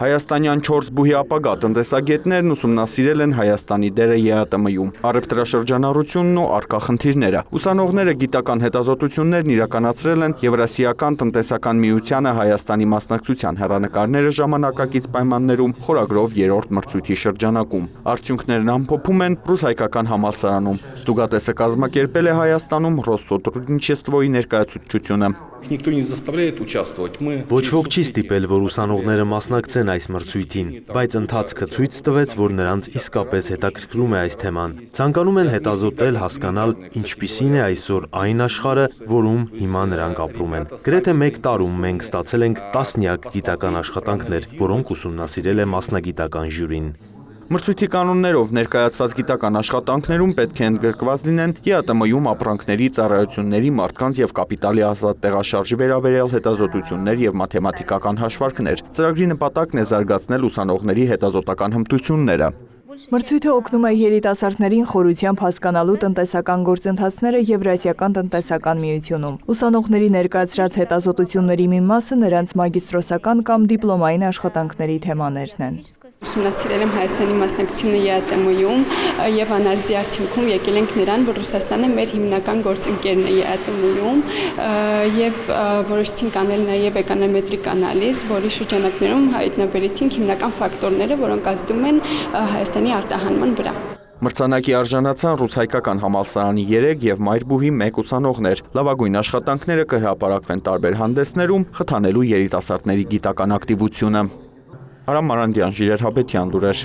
Հայաստանյան 4 բուհի ապագա տնտեսագետներն ուսումնասիրել են Հայաստանի դերը ԵԱՏՄ-ում, առևտրաշրջանառությունն ու առկա խնդիրները։ Ուսանողները գիտական հետազոտություններն իրականացրել են Եվրասիական տնտեսական միությանը Հայաստանի մասնակցության հեռանկարները ժամանակակից պայմաններում խորագրով 3-րդ մրցույթի շրջանակում։ Արդյունքներն ամփոփում են ռուս-հայկական համալսարանում։ Ստուգատեսը կազմակերպել է Հայաստանում Ռոսսոտրուդնիչեստվոյի ներկայացուցչությունը։ Ոչ ոք չի ստիպել, որ ուսանողները մասնակցեն այս մրցույթին, բայց ընթացքը ցույց տվեց, որ նրանց իսկապես հետաքրքրում է այս թեման։ Ցանկանում են հետազոտել, հասկանալ, ինչպիսին է այսօր այն աշխարհը, որում հիմա նրանք ապրում են։ Գրեթե 1 տարում մենք ստացել ենք տասնյակ գիտական աշխատանքներ, որոնք ուսումնասիրել է մասնագիտական ժյուրին։ Մրցույթի կանոններով ներկայացված գիտական աշխատանքներում պետք է ընդգրկված լինեն ԵԱՏՄ-ում ապրանքների, ծառայությունների, մարդկանց եւ կապիտալի ազատ տեղաշարժի վերաբերյալ հետազոտություններ եւ մաթեմատիկական հաշվարկներ։ Ծրագրի նպատակն է զարգացնել ուսանողների հետազոտական հմտությունները։ Մրցույթը օգնում է երիտասարդներին խորությամբ հասկանալու տնտեսական գործընթացները Եվրասիական տնտեսական միությունում։ Ուսանողների ներկայացրած հետազոտությունների մի մասը նրանց մագիստրոսական կամ դիպլոմային աշխատանքների թեմաներն են։ Ուսումնասիրել եմ Հայաստանի մասնակցությունը ԵԱՏՄ-ում եւ անալիզի արդյունքում եկել ենք նրան, որ Ռուսաստանը մեր հիմնական գործընկերն է ԵԱՏՄ-ում եւ որոշեցինք անել նաեւ էկոնոմետրիկ անալիզ, որի շրջանակներում հայտնաբերեցինք հիմնական ֆակտորները, որոնք ազդում են Հայաստանի արտահանման վրա։ Մրցանակի արժանացան ռուս-հայկական համալսարանի 3 եւ Մայրբուհի 1 ուսանողներ։ Լավագույն աշխատանքները կհրապարակվեն տարբեր հանդեսներում, խթանելու երիտասարդների գիտական ակտիվությունը։ Արամ Մարանդյան, Ժիրայր Հաբետյան, լուրեր։